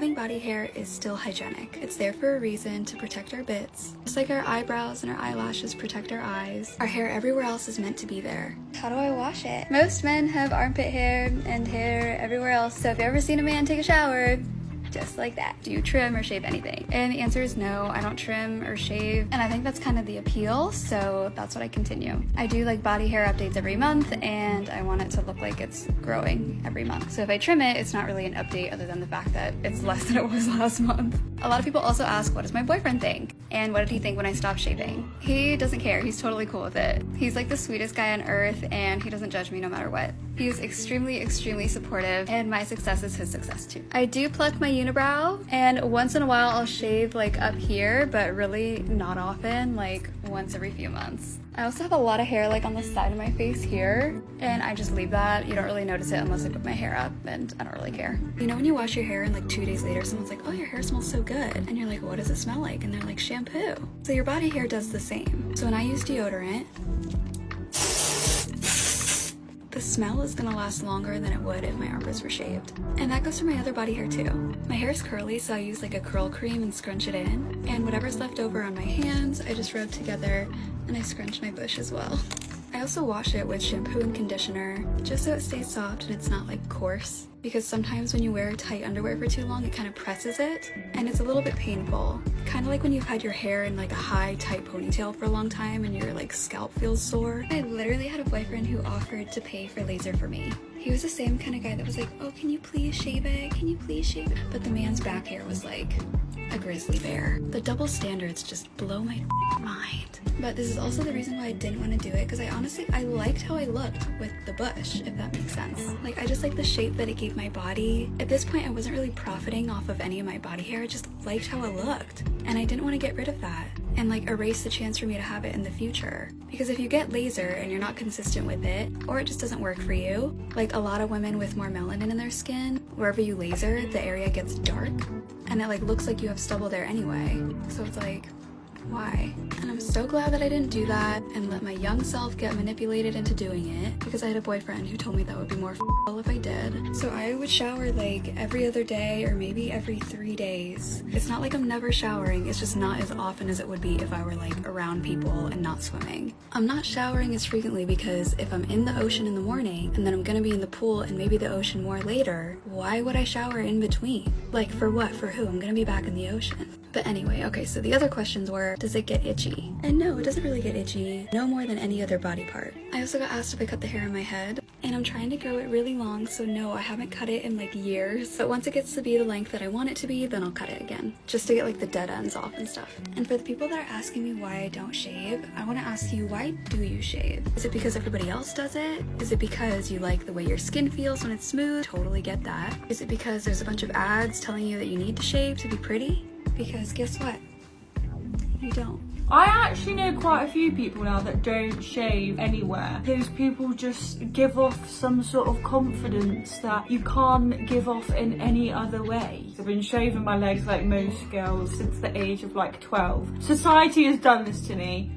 having body hair is still hygienic. It's there for a reason, to protect our bits. Just like our eyebrows and our eyelashes protect our eyes, our hair everywhere else is meant to be there. How do I wash it? Most men have armpit hair and hair everywhere else, so if you've ever seen a man take a shower, just like that. Do you trim or shave anything? And the answer is no, I don't trim or shave, and I think that's kind of the appeal, so that's what I continue. I do like body hair updates every month, and I want it to look like it's growing every month. So if I trim it, it's not really an update other than the fact that it's less than it was last month. A lot of people also ask, what does my boyfriend think? And what did he think when I stopped shaving? He doesn't care, he's totally cool with it. He's like the sweetest guy on earth, and he doesn't judge me no matter what. He's extremely, extremely supportive, and my success is his success too. I do pluck my unibrow, and once in a while I'll shave like up here, but really not often, like once every few months. I also have a lot of hair like on the side of my face here, and I just leave that. You don't really notice it unless I put my hair up, and I don't really care. You know when you wash your hair and like 2 days later someone's like, oh, your hair smells so good, and you're like, what does it smell like? And they're like, shampoo. So your body hair does the same. So when I use deodorant, the smell is gonna last longer than it would if my armpits were shaved. And that goes for my other body hair too. My hair is curly, so I use like a curl cream and scrunch it in. And whatever's left over on my hands, I just rub together, and I scrunch my bush as well. I also wash it with shampoo and conditioner, just so it stays soft and it's not like coarse. Because sometimes when you wear tight underwear for too long, it kind of presses it, and it's a little bit painful. Kind of like when you've had your hair in like a high, tight ponytail for a long time and your like scalp feels sore. I literally had a boyfriend who offered to pay for laser for me. He was the same kind of guy that was like, oh, can you please shave it? Can you please shave it? But the man's back hair was like a grizzly bear. The double standards just blow my mind. But this is also the reason why I didn't want to do it, because I liked how I looked with the bush, if that makes sense. Like, I just liked the shape that it gave my body. At this point, I wasn't really profiting off of any of my body hair. I just liked how it looked, and I didn't want to get rid of that and like erase the chance for me to have it in the future. Because if you get laser and you're not consistent with it, or it just doesn't work for you, like a lot of women with more melanin in their skin, wherever you laser, the area gets dark, and it like looks like you have stubble there anyway. So it's like, why? And I'm so glad that I didn't do that and let my young self get manipulated into doing it, because I had a boyfriend who told me that would be more if I did. So I would shower like every other day or maybe every 3 days. It's not like I'm never showering, it's just not as often as it would be if I were like around people and not swimming. I'm not showering as frequently because if I'm in the ocean in the morning and then I'm gonna be in the pool and maybe the ocean more later, why would I shower in between? Like for what? For who? I'm gonna be back in the ocean. But anyway, okay, so the other questions were, does it get itchy? And no, it doesn't really get itchy, no more than any other body part. I also got asked if I cut the hair in my head, and I'm trying to grow it really long, so no, I haven't cut it in like years. But once it gets to be the length that I want it to be, then I'll cut it again, just to get like the dead ends off and stuff. And for the people that are asking me why I don't shave, I want to ask you, why do you shave? Is it because everybody else does it? Is it because you like the way your skin feels when it's smooth? Totally get that. Is it because there's a bunch of ads telling you that you need to shave to be pretty? Because guess what? You don't. I actually know quite a few people now that don't shave anywhere, because people just give off some sort of confidence that you can't give off in any other way. I've been shaving my legs like most girls since the age of like 12. Society has done this to me.